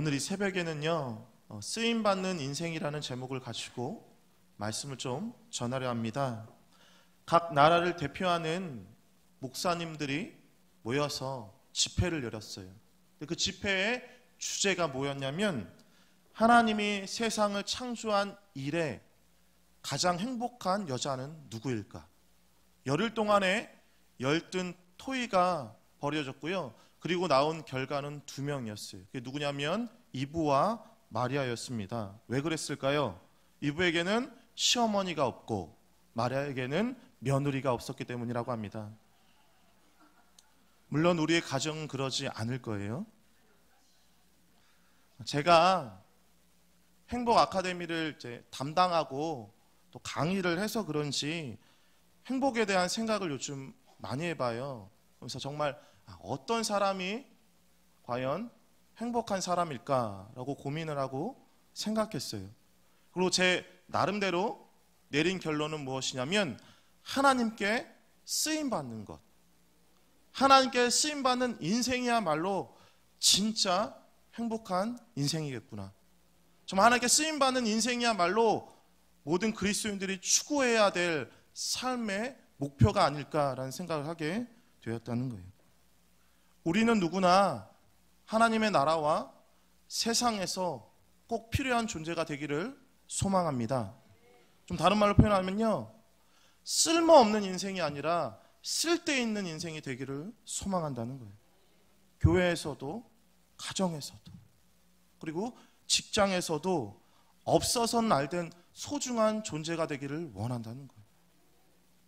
오늘 이 새벽에는요, 쓰임받는 인생이라는 제목을 가지고 말씀을 좀 전하려 합니다. 각 나라를 대표하는 목사님들이 모여서 집회를 열었어요. 그 집회의 주제가 뭐였냐면, 하나님이 세상을 창조한 이래 가장 행복한 여자는 누구일까? 열흘 동안에 열뜬 토의가 벌어졌고요. 그리고 나온 결과는 2명이었어요. 그게 누구냐면 이브와 마리아였습니다. 왜 그랬을까요? 이브에게는 시어머니가 없고 마리아에게는 며느리가 없었기 때문이라고 합니다. 물론 우리의 가정은 그러지 않을 거예요. 제가 행복 아카데미를 이제 담당하고 또 강의를 해서 그런지 행복에 대한 생각을 요즘 많이 해봐요. 그래서 정말 어떤 사람이 과연 행복한 사람일까라고 고민을 하고 생각했어요. 그리고 제 나름대로 내린 결론은 무엇이냐면, 하나님께 쓰임받는 것, 하나님께 쓰임받는 인생이야말로 진짜 행복한 인생이겠구나. 정말 하나님께 쓰임받는 인생이야말로 모든 그리스도인들이 추구해야 될 삶의 목표가 아닐까라는 생각을 하게 되었다는 거예요. 우리는 누구나 하나님의 나라와 세상에서 꼭 필요한 존재가 되기를 소망합니다. 좀 다른 말로 표현하면요, 쓸모없는 인생이 아니라 쓸데있는 인생이 되기를 소망한다는 거예요. 교회에서도, 가정에서도, 그리고 직장에서도 없어서는 알된 소중한 존재가 되기를 원한다는 거예요.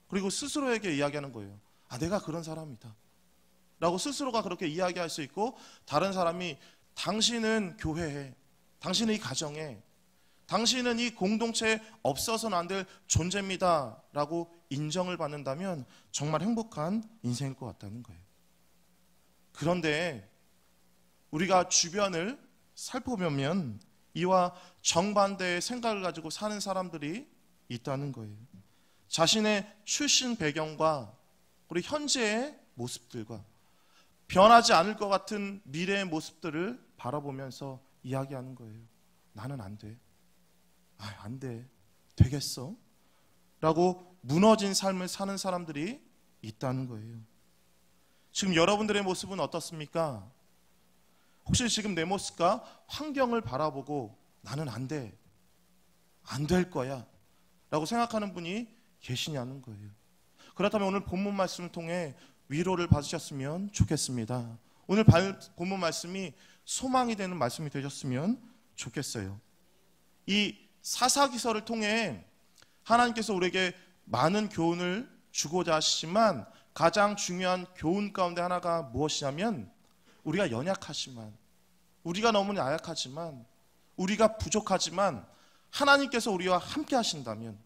그리고 스스로에게 이야기하는 거예요. 내가 그런 사람이다 라고 스스로가 그렇게 이야기할 수 있고, 다른 사람이 당신은 교회에, 당신은 이 가정에, 당신은 이 공동체에 없어서는 안 될 존재입니다 라고 인정을 받는다면 정말 행복한 인생일 것 같다는 거예요. 그런데 우리가 주변을 살펴보면 이와 정반대의 생각을 가지고 사는 사람들이 있다는 거예요. 자신의 출신 배경과 우리 현재의 모습들과 변하지 않을 것 같은 미래의 모습들을 바라보면서 이야기하는 거예요. 나는 안 돼. 안 돼. 되겠어? 라고 무너진 삶을 사는 사람들이 있다는 거예요. 지금 여러분들의 모습은 어떻습니까? 혹시 지금 내 모습과 환경을 바라보고 나는 안 돼. 안 될 거야. 라고 생각하는 분이 계시냐는 거예요. 그렇다면 오늘 본문 말씀을 통해 위로를 받으셨으면 좋겠습니다. 오늘 본문 말씀이 소망이 되는 말씀이 되셨으면 좋겠어요. 이 사사기서를 통해 하나님께서 우리에게 많은 교훈을 주고자 하시지만, 가장 중요한 교훈 가운데 하나가 무엇이냐면, 우리가 연약하지만, 우리가 너무 나약하지만, 우리가 부족하지만 하나님께서 우리와 함께 하신다면,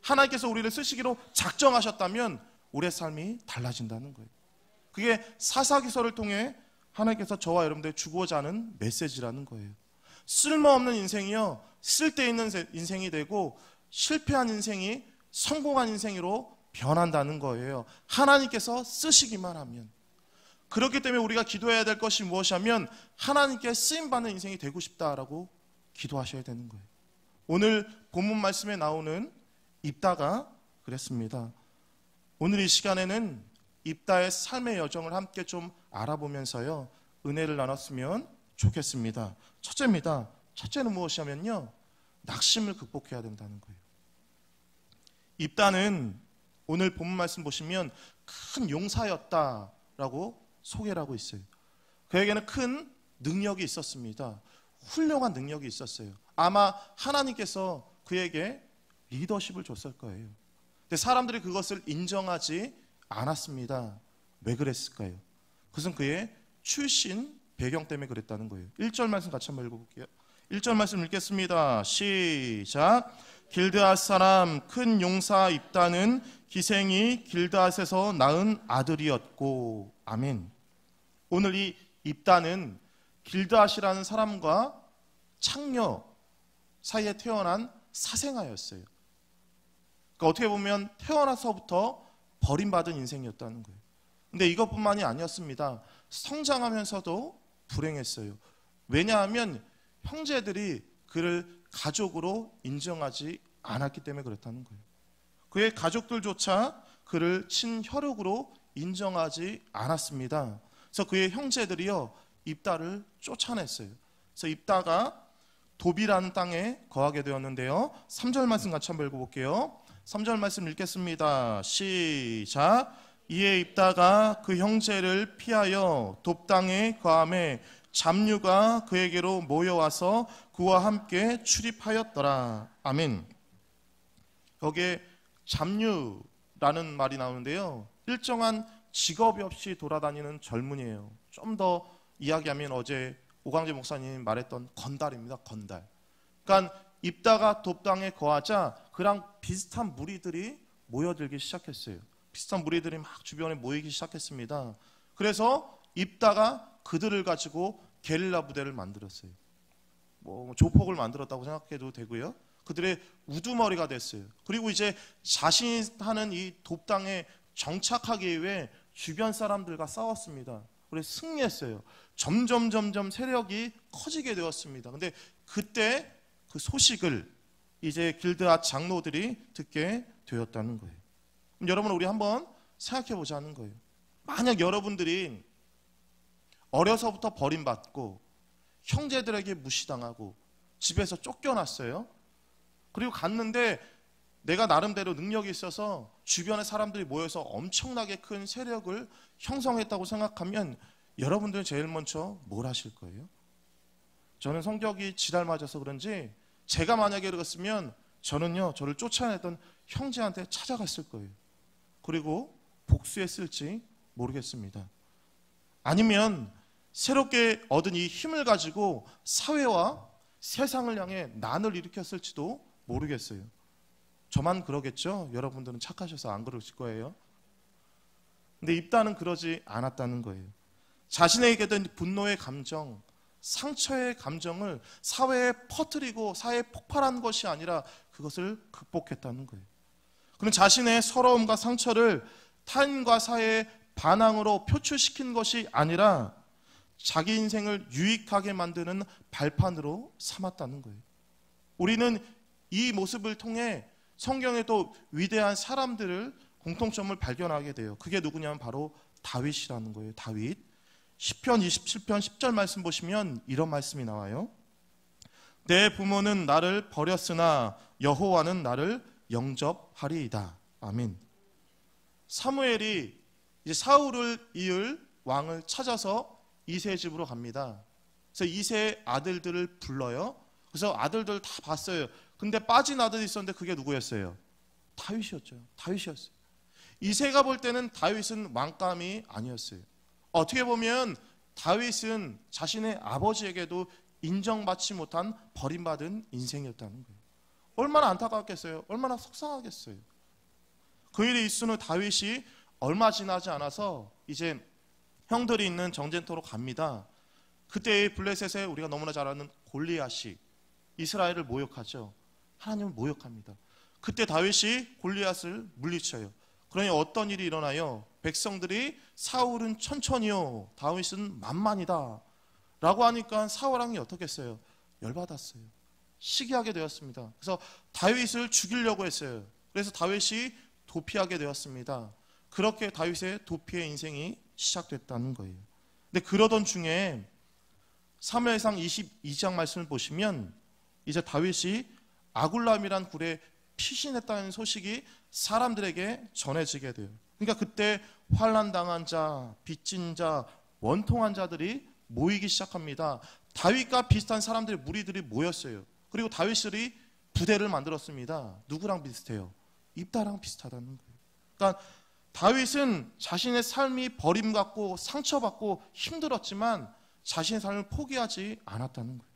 하나님께서 우리를 쓰시기로 작정하셨다면 우리의 삶이 달라진다는 거예요. 그게 사사기서를 통해 하나님께서 저와 여러분들 주고자 하는 메시지라는 거예요. 쓸모없는 인생이요, 쓸데있는 인생이 되고, 실패한 인생이 성공한 인생으로 변한다는 거예요. 하나님께서 쓰시기만 하면. 그렇기 때문에 우리가 기도해야 될 것이 무엇이냐면, 하나님께 쓰임받는 인생이 되고 싶다라고 기도하셔야 되는 거예요. 오늘 본문 말씀에 나오는 입다가 그랬습니다. 오늘 이 시간에는 입다의 삶의 여정을 함께 좀 알아보면서요, 은혜를 나눴으면 좋겠습니다. 첫째입니다. 첫째는 무엇이냐면요, 낙심을 극복해야 된다는 거예요. 입다는 오늘 본문 말씀 보시면 큰 용사였다라고 소개를 하고 있어요. 그에게는 큰 능력이 있었습니다. 훌륭한 능력이 있었어요. 아마 하나님께서 그에게 리더십을 줬을 거예요. 근데 사람들이 그것을 인정하지 않았습니다. 왜 그랬을까요? 그것은 그의 출신 배경 때문에 그랬다는 거예요. 1절 말씀 같이 한번 읽어볼게요. 1절 말씀 읽겠습니다. 시작. 길드앗 사람 큰 용사 입다는 기생이 길드앗에서 낳은 아들이었고. 아멘. 오늘 이 입다는 길드앗이라는 사람과 창녀 사이에 태어난 사생아였어요. 그러니까 어떻게 보면 태어나서부터 버림받은 인생이었다는 거예요. 근데 이것뿐만이 아니었습니다. 성장하면서도 불행했어요. 왜냐하면 형제들이 그를 가족으로 인정하지 않았기 때문에 그렇다는 거예요. 그의 가족들조차 그를 친혈육으로 인정하지 않았습니다. 그래서 그의 형제들이요 입다를 쫓아냈어요. 그래서 입다가 도비라는 땅에 거하게 되었는데요. 3절 말씀 같이 한번 읽어볼게요. 3절 말씀 읽겠습니다. 시작. 이에 입다가 그 형제를 피하여 돕 땅에 거함에 잡류가 그에게로 모여와서 그와 함께 출입하였더라. 아멘. 여기에 잡류라는 말이 나오는데요. 일정한 직업이 없이 돌아다니는 젊은이에요. 좀 더 이야기하면 어제 오광재 목사님 말했던 건달입니다. 건달. 그러니까 입다가 돕 땅에 거하자 그랑 비슷한 무리들이 모여들기 시작했어요. 비슷한 무리들이 막 주변에 모이기 시작했습니다. 그래서 입다가 그들을 가지고 게릴라 부대를 만들었어요. 뭐 조폭을 만들었다고 생각해도 되고요. 그들의 우두머리가 됐어요. 그리고 이제 자신이 하는 이 돕 땅에 정착하기 위해 주변 사람들과 싸웠습니다. 그래서 승리했어요. 점점 세력이 커지게 되었습니다. 근데 그때 그 소식을 이제 길드앗 장로들이 듣게 되었다는 거예요. 그럼 여러분 우리 한번 생각해 보자는 거예요. 만약 여러분들이 어려서부터 버림받고 형제들에게 무시당하고 집에서 쫓겨났어요. 그리고 갔는데 내가 나름대로 능력이 있어서 주변의 사람들이 모여서 엄청나게 큰 세력을 형성했다고 생각하면 여러분들은 제일 먼저 뭘 하실 거예요? 저는 성격이 지랄 맞아서 그런지 제가 만약에 그랬으면 저는요 저를 쫓아냈던 형제한테 찾아갔을 거예요. 그리고 복수했을지 모르겠습니다. 아니면 새롭게 얻은 이 힘을 가지고 사회와 세상을 향해 난을 일으켰을지도 모르겠어요. 저만 그러겠죠? 여러분들은 착하셔서 안 그러실 거예요. 근데 입다는 그러지 않았다는 거예요. 자신에게 든 분노의 감정, 상처의 감정을 사회에 퍼뜨리고 사회에 폭발한 것이 아니라 그것을 극복했다는 거예요. 그는 자신의 서러움과 상처를 타인과 사회의 반항으로 표출시킨 것이 아니라 자기 인생을 유익하게 만드는 발판으로 삼았다는 거예요. 우리는 이 모습을 통해 성경에 또 위대한 사람들을 공통점을 발견하게 돼요. 그게 누구냐면 바로 다윗이라는 거예요. 다윗. 시편 27편 10절 말씀 보시면 이런 말씀이 나와요. 내 부모는 나를 버렸으나 여호와는 나를 영접하리이다. 아멘. 사무엘이 이제 사울을 이을 왕을 찾아서 이새의 집으로 갑니다. 그래서 이새의 아들들을 불러요. 그래서 아들들 다 봤어요. 근데 빠진 아들이 있었는데 그게 누구였어요? 다윗이었죠. 다윗이었어요. 이새가 볼 때는 다윗은 왕감이 아니었어요. 어떻게 보면 다윗은 자신의 아버지에게도 인정받지 못한 버림받은 인생이었다는 거예요. 얼마나 안타깝겠어요? 얼마나 속상하겠어요? 그 일이 있은 후 다윗이 얼마 지나지 않아서 이제 형들이 있는 전쟁터로 갑니다. 그때의 블레셋에 우리가 너무나 잘 아는 골리앗이 이스라엘을 모욕하죠. 하나님을 모욕합니다. 그때 다윗이 골리앗을 물리쳐요. 그러니 어떤 일이 일어나요? 백성들이 사울은 천천히요, 다윗은 만만이다 라고 하니까 사울왕이 어떻게 했어요? 열받았어요. 시기하게 되었습니다. 그래서 다윗을 죽이려고 했어요. 그래서 다윗이 도피하게 되었습니다. 그렇게 다윗의 도피의 인생이 시작됐다는 거예요. 근데 그러던 중에 사무엘상 22장 말씀을 보시면 이제 다윗이 아굴람이란 굴에 피신했다는 소식이 사람들에게 전해지게 돼요. 그러니까 그때 환난당한 자, 빚진 자, 원통한 자들이 모이기 시작합니다. 다윗과 비슷한 사람들의 무리들이 모였어요. 그리고 다윗이 부대를 만들었습니다. 누구랑 비슷해요? 입다랑 비슷하다는 거예요. 그러니까 다윗은 자신의 삶이 버림받고 상처받고 힘들었지만 자신의 삶을 포기하지 않았다는 거예요.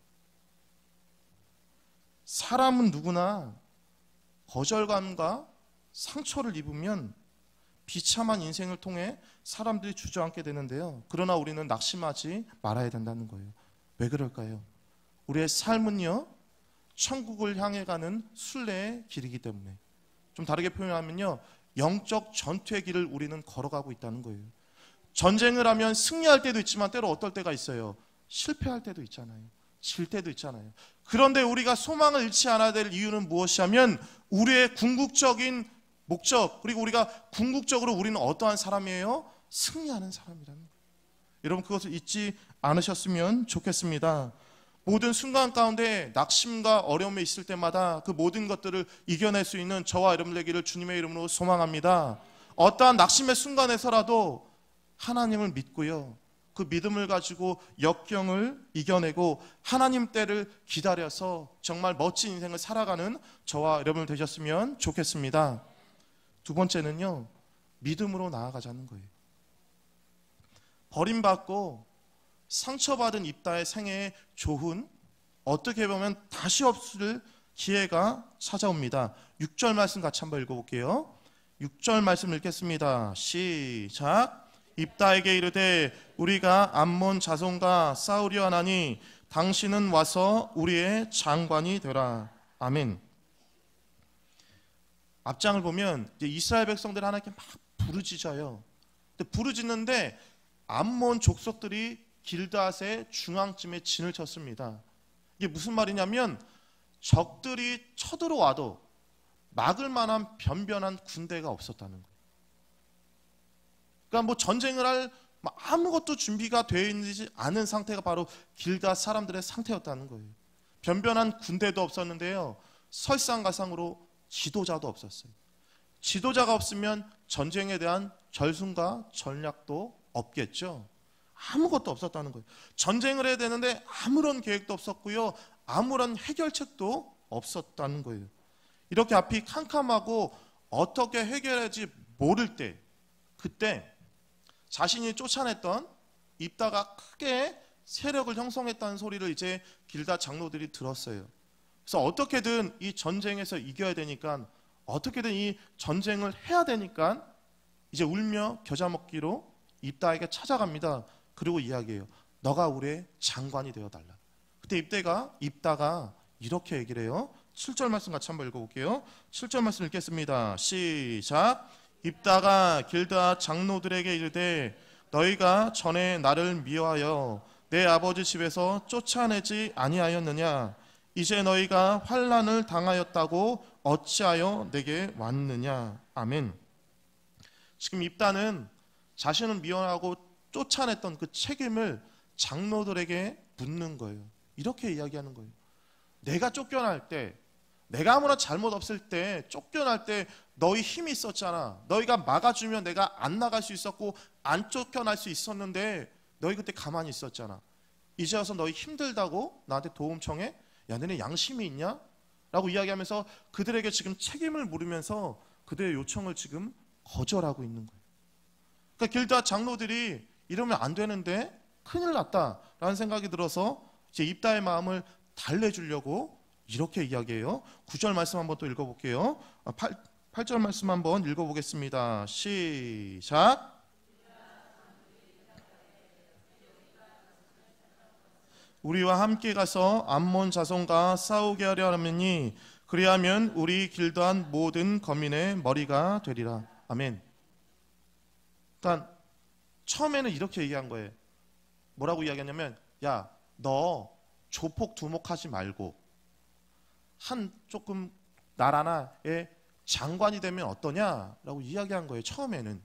사람은 누구나 거절감과 상처를 입으면 비참한 인생을 통해 사람들이 주저앉게 되는데요. 그러나 우리는 낙심하지 말아야 된다는 거예요. 왜 그럴까요? 우리의 삶은요, 천국을 향해 가는 순례의 길이기 때문에. 좀 다르게 표현하면요, 영적 전투의 길을 우리는 걸어가고 있다는 거예요. 전쟁을 하면 승리할 때도 있지만 때로 어떨 때가 있어요. 실패할 때도 있잖아요. 질 때도 있잖아요. 그런데 우리가 소망을 잃지 않아야 될 이유는 무엇이냐면 우리의 궁극적인 목적, 그리고 우리가 궁극적으로 우리는 어떠한 사람이에요? 승리하는 사람이라는 거예요. 여러분 그것을 잊지 않으셨으면 좋겠습니다. 모든 순간 가운데 낙심과 어려움이 있을 때마다 그 모든 것들을 이겨낼 수 있는 저와 여러분 되기를 주님의 이름으로 소망합니다. 어떠한 낙심의 순간에서라도 하나님을 믿고요, 그 믿음을 가지고 역경을 이겨내고 하나님 때를 기다려서 정말 멋진 인생을 살아가는 저와 여러분 되셨으면 좋겠습니다. 두 번째는요, 믿음으로 나아가자는 거예요. 버림받고 상처받은 입다의 생애의 조훈, 어떻게 보면 다시 없을 기회가 찾아옵니다. 6절 말씀 같이 한번 읽어볼게요. 6절 말씀 읽겠습니다. 시작. 입다에게 이르되 우리가 암몬 자손과 싸우려 하나니 당신은 와서 우리의 장관이 되라. 아멘. 앞장을 보면 이제 이스라엘 백성들이 하나님께 막 부르짖어요. 근데 부르짖는데 암몬 족속들이 길닷의 중앙쯤에 진을 쳤습니다. 이게 무슨 말이냐면 적들이 쳐들어와도 막을 만한 변변한 군대가 없었다는 거예요. 그러니까 뭐 전쟁을 할 아무것도 준비가 되어 있지 않은 상태가 바로 길닷 사람들의 상태였다는 거예요. 변변한 군대도 없었는데요, 설상가상으로 지도자도 없었어요. 지도자가 없으면 전쟁에 대한 결순과 전략도 없겠죠. 아무것도 없었다는 거예요. 전쟁을 해야 되는데 아무런 계획도 없었고요, 아무런 해결책도 없었다는 거예요. 이렇게 앞이 캄캄하고 어떻게 해결할지 모를 때, 그때 자신이 쫓아냈던 입다가 크게 세력을 형성했다는 소리를 이제 길닷 장로들이 들었어요. 그래서 어떻게든 이 전쟁에서 이겨야 되니까, 어떻게든 이 전쟁을 해야 되니까 이제 울며 겨자 먹기로 입다에게 찾아갑니다. 그리고 이야기해요. 너가 우리의 장관이 되어달라. 그때 입다가 이렇게 얘기를 해요. 7절 말씀 같이 한번 읽어볼게요. 7절 말씀 읽겠습니다. 시작. 입다가 길닷 장로들에게 이르되 너희가 전에 나를 미워하여 내 아버지 집에서 쫓아내지 아니하였느냐? 이제 너희가 환난을 당하였다고 어찌하여 내게 왔느냐? 아멘. 지금 입다는 자신을 미워하고 쫓아냈던 그 책임을 장로들에게 묻는 거예요. 이렇게 이야기하는 거예요. 내가 쫓겨날 때, 내가 아무런 잘못 없을 때, 쫓겨날 때 너희 힘이 있었잖아. 너희가 막아주면 내가 안 나갈 수 있었고 안 쫓겨날 수 있었는데 너희 그때 가만히 있었잖아. 이제 와서 너희 힘들다고 나한테 도움 청해? 야, 너네 양심이 있냐? 라고 이야기하면서 그들에게 지금 책임을 물으면서 그들의 요청을 지금 거절하고 있는 거예요. 그러니까 길닷 장로들이 이러면 안 되는데 큰일 났다라는 생각이 들어서 이제 입다의 마음을 달래주려고 이렇게 이야기해요. 9절 말씀 한번 또 읽어볼게요. 8절 말씀 한번 읽어보겠습니다. 시작. 우리와 함께 가서 암몬 자손과 싸우게 하려 하느니 그리하면 우리 길드한 모든 거민의 머리가 되리라. 아멘. 그러니까 처음에는 이렇게 얘기한 거예요. 뭐라고 이야기하냐면, 야, 너 조폭 두목하지 말고 한 조금 나라나의 장관이 되면 어떠냐라고 이야기한 거예요. 처음에는.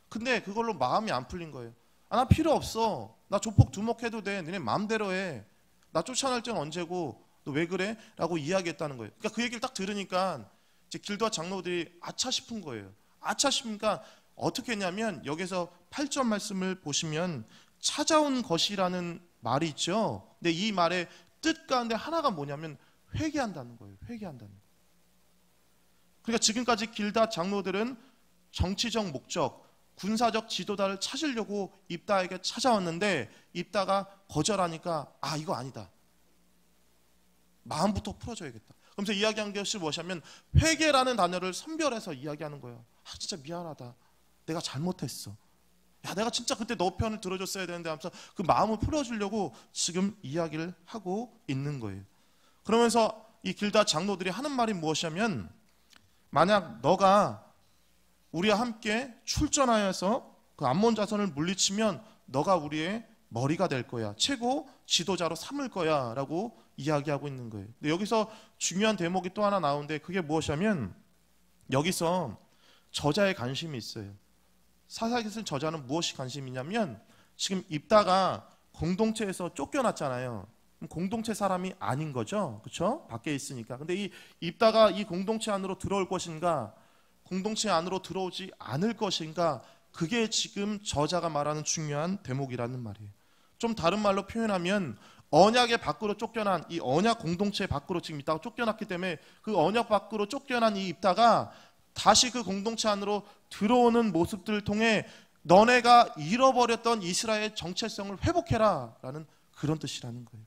근데 그걸로 마음이 안 풀린 거예요. 아, 나 필요 없어. 나 조폭 두목해도 돼. 너네 마음대로 해. 나 쫓아낼 때는 언제고 너 왜 그래? 라고 이야기했다는 거예요. 그러니까 그 얘기를 딱 들으니까 이제 길드와 장로들이 아차 싶은 거예요. 아차 싶으니까 어떻게 했냐면 여기서 8절 말씀을 보시면 찾아온 것이라는 말이 있죠. 근데 이 말의 뜻 가운데 하나가 뭐냐면 회개한다는 거예요. 회개한다는 거예요. 그러니까 지금까지 길닷 장로들은 정치적 목적, 군사적 지도자를 찾으려고 입다에게 찾아왔는데 입다가 거절하니까 아, 이거 아니다. 마음부터 풀어줘야겠다. 그러면서 이야기한 것이 무엇이냐면 회개라는 단어를 선별해서 이야기하는 거예요. 아, 진짜 미안하다. 내가 잘못했어. 야, 내가 진짜 그때 너 편을 들어줬어야 되는데 하면서 그 마음을 풀어주려고 지금 이야기를 하고 있는 거예요. 그러면서 이 길닷 장로들이 하는 말이 무엇이냐면, 만약 너가 우리와 함께 출전하여서 그 암몬 자손을 물리치면 너가 우리의 머리가 될 거야. 최고 지도자로 삼을 거야 라고 이야기하고 있는 거예요. 근데 여기서 중요한 대목이 또 하나 나오는데 그게 무엇이냐면 여기서 저자의 관심이 있어요. 사사기를 쓴 저자는 무엇이 관심이냐면 지금 입다가 공동체에서 쫓겨났잖아요. 공동체 사람이 아닌 거죠. 그렇죠? 밖에 있으니까. 근데 이 입다가 이 공동체 안으로 들어올 것인가, 공동체 안으로 들어오지 않을 것인가, 그게 지금 저자가 말하는 중요한 대목이라는 말이에요. 좀 다른 말로 표현하면 언약의 밖으로 쫓겨난 이 언약 공동체 밖으로 지금 입다가 쫓겨났기 때문에 그 언약 밖으로 쫓겨난 이 입다가 다시 그 공동체 안으로 들어오는 모습들을 통해 너네가 잃어버렸던 이스라엘의 정체성을 회복해라 라는 그런 뜻이라는 거예요.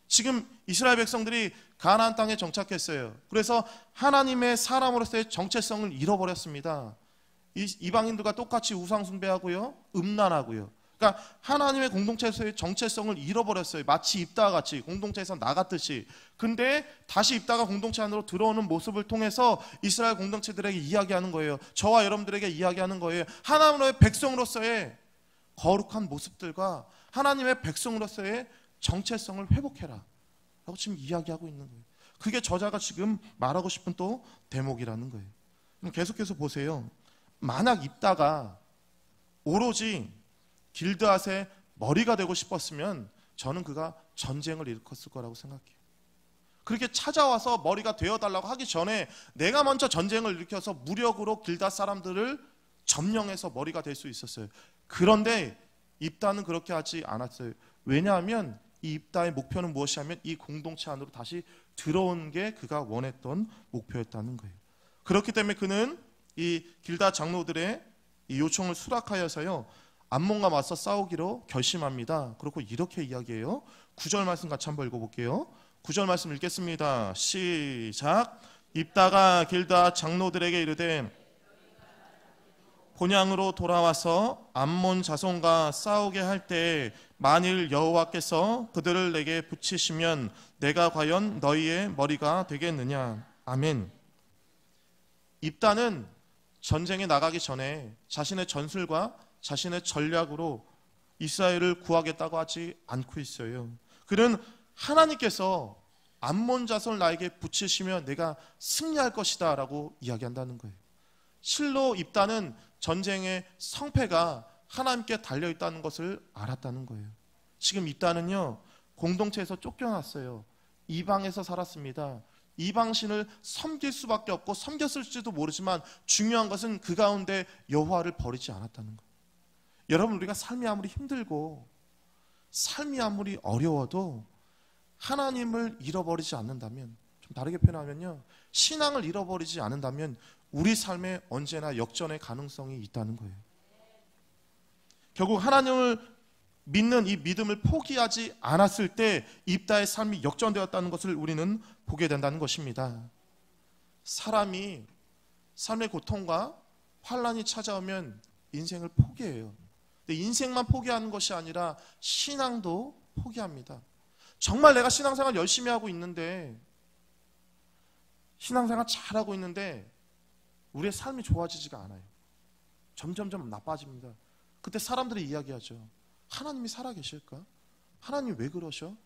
지금 이스라엘 백성들이 가나안 땅에 정착했어요. 그래서 하나님의 사람으로서의 정체성을 잃어버렸습니다. 이방인들과 똑같이 우상 숭배하고요, 음란하고요. 그러니까 하나님의 공동체에서의 정체성을 잃어버렸어요. 마치 입다와 같이 공동체에서 나갔듯이. 근데 다시 입다가 공동체 안으로 들어오는 모습을 통해서 이스라엘 공동체들에게 이야기하는 거예요. 저와 여러분들에게 이야기하는 거예요. 하나님의 백성으로서의 거룩한 모습들과 하나님의 백성으로서의 정체성을 회복해라 라고 지금 이야기하고 있는 거예요. 그게 저자가 지금 말하고 싶은 또 대목이라는 거예요. 그럼 계속해서 보세요. 만약 입다가 오로지 길드앗의 머리가 되고 싶었으면 저는 그가 전쟁을 일으켰을 거라고 생각해요. 그렇게 찾아와서 머리가 되어달라고 하기 전에 내가 먼저 전쟁을 일으켜서 무력으로 길드앗 사람들을 점령해서 머리가 될 수 있었어요. 그런데 입다는 그렇게 하지 않았어요. 왜냐하면 이 입다의 목표는 무엇이냐면 이 공동체 안으로 다시 들어온 게 그가 원했던 목표였다는 거예요. 그렇기 때문에 그는 이 길드앗 장로들의 이 요청을 수락하여서요, 암몬과 맞서 싸우기로 결심합니다. 그리고 이렇게 이야기해요. 9절 말씀 같이 한번 읽어볼게요. 9절 말씀 읽겠습니다. 시작. 입다가 길드앗 장로들에게 이르되 본향으로 돌아와서 암몬 자손과 싸우게 할 때 만일 여호와께서 그들을 내게 붙이시면 내가 과연 너희의 머리가 되겠느냐. 아멘. 입다는 전쟁에 나가기 전에 자신의 전술과 자신의 전략으로 이스라엘을 구하겠다고 하지 않고 있어요. 그는 하나님께서 암몬 자손을 나에게 붙이시면 내가 승리할 것이다 라고 이야기한다는 거예요. 실로 입다는 전쟁의 성패가 하나님께 달려있다는 것을 알았다는 거예요. 지금 입다는요, 공동체에서 쫓겨났어요. 이방에서 살았습니다. 이방신을 섬길 수밖에 없고 섬겼을지도 모르지만 중요한 것은 그 가운데 여호와를 버리지 않았다는 거예요. 여러분, 우리가 삶이 아무리 힘들고 삶이 아무리 어려워도 하나님을 잃어버리지 않는다면, 좀 다르게 표현하면요, 신앙을 잃어버리지 않는다면 우리 삶에 언제나 역전의 가능성이 있다는 거예요. 결국 하나님을 믿는 이 믿음을 포기하지 않았을 때 입다의 삶이 역전되었다는 것을 우리는 보게 된다는 것입니다. 사람이 삶의 고통과 환난이 찾아오면 인생을 포기해요. 근데 인생만 포기하는 것이 아니라 신앙도 포기합니다. 정말 내가 신앙생활 열심히 하고 있는데, 신앙생활 잘하고 있는데 우리의 삶이 좋아지지가 않아요. 점점점 나빠집니다. 그때 사람들이 이야기하죠. 하나님이 살아계실까? 하나님 왜 그러셔?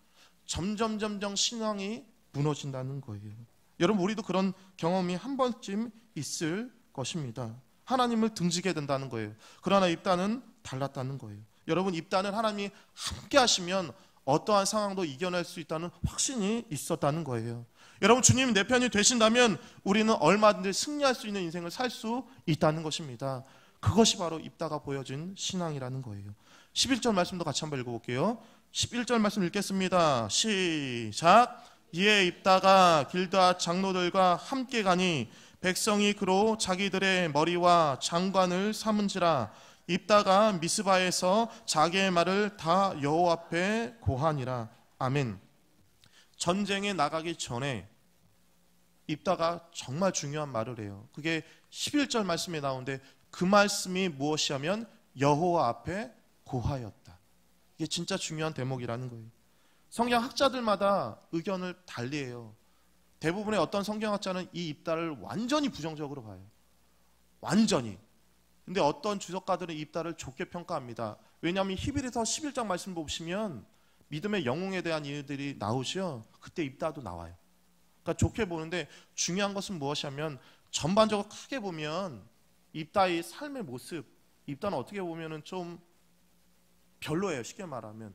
점점 신앙이 무너진다는 거예요. 여러분, 우리도 그런 경험이 한 번쯤 있을 것입니다. 하나님을 등지게 된다는 거예요. 그러나 입다는 달랐다는 거예요. 여러분, 입다는 하나님이 함께 하시면 어떠한 상황도 이겨낼 수 있다는 확신이 있었다는 거예요. 여러분, 주님 내 편이 되신다면 우리는 얼마든지 승리할 수 있는 인생을 살 수 있다는 것입니다. 그것이 바로 입다가 보여준 신앙이라는 거예요. 11절 말씀도 같이 한번 읽어볼게요. 11절 말씀 읽겠습니다. 시작. 이에 입다가 길드앗 장로들과 함께 가니 백성이 그로 자기들의 머리와 장관을 삼은지라. 입다가 미스바에서 자기의 말을 다 여호와 앞에 고하니라. 아멘. 전쟁에 나가기 전에 입다가 정말 중요한 말을 해요. 그게 11절 말씀에 나오는데 그 말씀이 무엇이냐면 여호와 앞에 고하였다. 이게 진짜 중요한 대목이라는 거예요. 성경 학자들마다 의견을 달리해요. 대부분의 어떤 성경학자는 이 입다를 완전히 부정적으로 봐요. 완전히. 근데 어떤 주석가들은 입다를 좋게 평가합니다. 왜냐하면 히브리서 11장 말씀 보시면 믿음의 영웅에 대한 이유들이 나오죠. 그때 입다도 나와요. 그러니까 좋게 보는데 중요한 것은 무엇이냐면 전반적으로 크게 보면 입다의 삶의 모습, 입다는 어떻게 보면은 좀 별로예요. 쉽게 말하면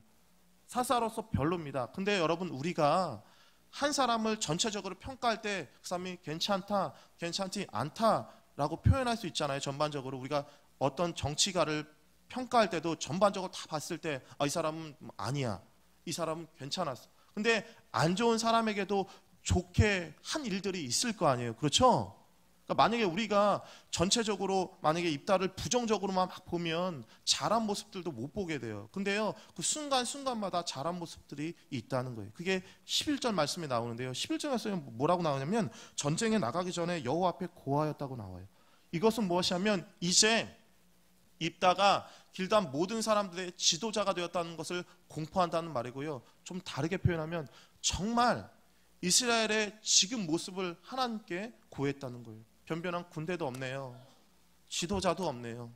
사사로서 별로입니다. 근데 여러분, 우리가 한 사람을 전체적으로 평가할 때 그 사람이 괜찮다, 괜찮지 않다라고 표현할 수 있잖아요. 전반적으로 우리가 어떤 정치가를 평가할 때도 전반적으로 다 봤을 때 이 사람은 아니야, 이 사람은 괜찮았어. 근데 안 좋은 사람에게도 좋게 한 일들이 있을 거 아니에요. 그렇죠? 그러니까 만약에 우리가 전체적으로 만약에 입다를 부정적으로만 막 보면 잘한 모습들도 못 보게 돼요. 근데요, 그 순간순간마다 잘한 모습들이 있다는 거예요. 그게 11절 말씀에 나오는데요. 11절 말씀에 뭐라고 나오냐면 전쟁에 나가기 전에 여호와 앞에 고하였다고 나와요. 이것은 무엇이냐면 이제 입다가 길단 모든 사람들의 지도자가 되었다는 것을 공포한다는 말이고요. 좀 다르게 표현하면 정말 이스라엘의 지금 모습을 하나님께 고했다는 거예요. 변변한 군대도 없네요. 지도자도 없네요.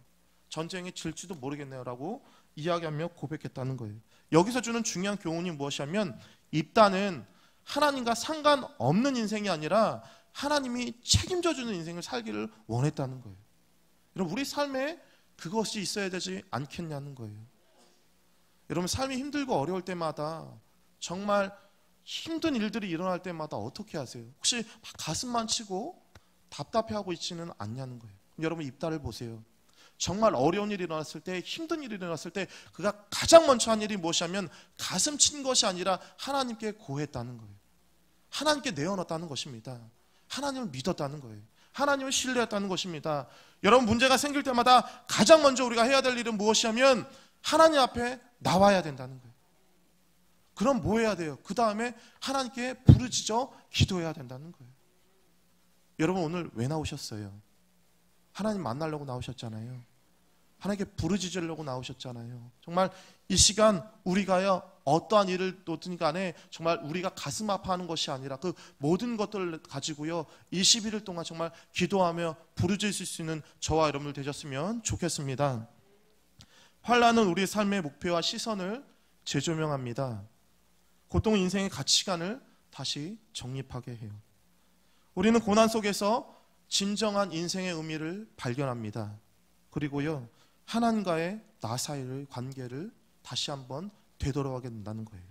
전쟁이 질지도 모르겠네요 라고 이야기하며 고백했다는 거예요. 여기서 주는 중요한 교훈이 무엇이냐면 입다는 하나님과 상관없는 인생이 아니라 하나님이 책임져 주는 인생을 살기를 원했다는 거예요. 여러분, 우리 삶에 그것이 있어야 되지 않겠냐는 거예요. 여러분, 삶이 힘들고 어려울 때마다 정말 힘든 일들이 일어날 때마다 어떻게 하세요? 혹시 막 가슴만 치고 답답해하고 있지는 않냐는 거예요. 여러분, 입다를 보세요. 정말 어려운 일이 일어났을 때, 힘든 일이 일어났을 때 그가 가장 먼저 한 일이 무엇이냐면 가슴 친 것이 아니라 하나님께 고했다는 거예요. 하나님께 내어놨다는 것입니다. 하나님을 믿었다는 거예요. 하나님을 신뢰했다는 것입니다. 여러분, 문제가 생길 때마다 가장 먼저 우리가 해야 될 일은 무엇이냐면 하나님 앞에 나와야 된다는 거예요. 그럼 뭐 해야 돼요? 그 다음에 하나님께 부르짖어 기도해야 된다는 거예요. 여러분, 오늘 왜 나오셨어요? 하나님 만나려고 나오셨잖아요. 하나님께 부르짖으려고 나오셨잖아요. 정말 이 시간 우리가요, 어떠한 일을 놓든 간에 정말 우리가 가슴 아파하는 것이 아니라 그 모든 것들을 가지고요 21일 동안 정말 기도하며 부르짖을 수 있는 저와 여러분들 되셨으면 좋겠습니다. 환난은 우리의 삶의 목표와 시선을 재조명합니다. 고통은 인생의 가치관을 다시 정립하게 해요. 우리는 고난 속에서 진정한 인생의 의미를 발견합니다. 그리고요, 하나님과의 나 사이의 관계를 다시 한번 되돌아가게 된다는 거예요.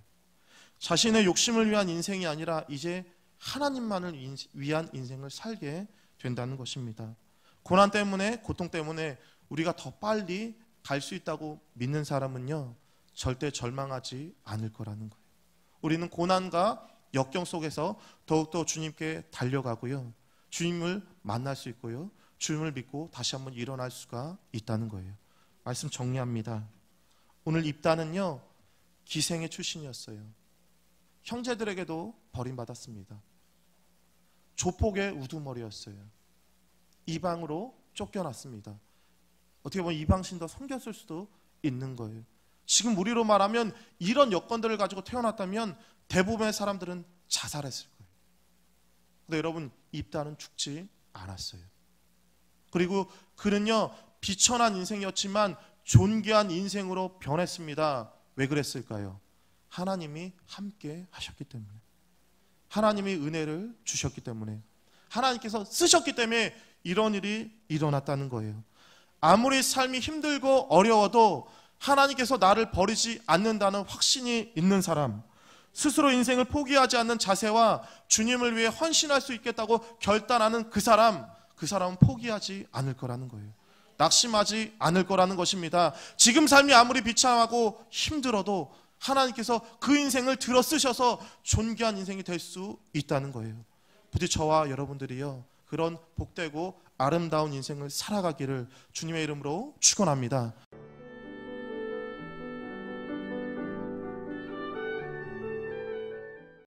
자신의 욕심을 위한 인생이 아니라 이제 하나님만을 위한 인생을 살게 된다는 것입니다. 고난 때문에, 고통 때문에 우리가 더 빨리 갈 수 있다고 믿는 사람은요, 절대 절망하지 않을 거라는 거예요. 우리는 고난과 역경 속에서 더욱더 주님께 달려가고요, 주님을 만날 수 있고요, 주님을 믿고 다시 한번 일어날 수가 있다는 거예요. 말씀 정리합니다. 오늘 입다는요, 기생의 출신이었어요. 형제들에게도 버림받았습니다. 조폭의 우두머리였어요. 이방으로 쫓겨났습니다. 어떻게 보면 이방신도 섬겼을 수도 있는 거예요. 지금 우리로 말하면 이런 여건들을 가지고 태어났다면 대부분의 사람들은 자살했을 거예요. 근데 여러분, 입다는 죽지 않았어요. 그리고 그는요, 비천한 인생이었지만 존귀한 인생으로 변했습니다. 왜 그랬을까요? 하나님이 함께 하셨기 때문에, 하나님이 은혜를 주셨기 때문에, 하나님께서 쓰셨기 때문에 이런 일이 일어났다는 거예요. 아무리 삶이 힘들고 어려워도 하나님께서 나를 버리지 않는다는 확신이 있는 사람, 스스로 인생을 포기하지 않는 자세와 주님을 위해 헌신할 수 있겠다고 결단하는 그 사람은 포기하지 않을 거라는 거예요. 낙심하지 않을 거라는 것입니다. 지금 삶이 아무리 비참하고 힘들어도 하나님께서 그 인생을 들어 쓰셔서 존귀한 인생이 될 수 있다는 거예요. 부디 저와 여러분들이요, 그런 복되고 아름다운 인생을 살아가기를 주님의 이름으로 축원합니다.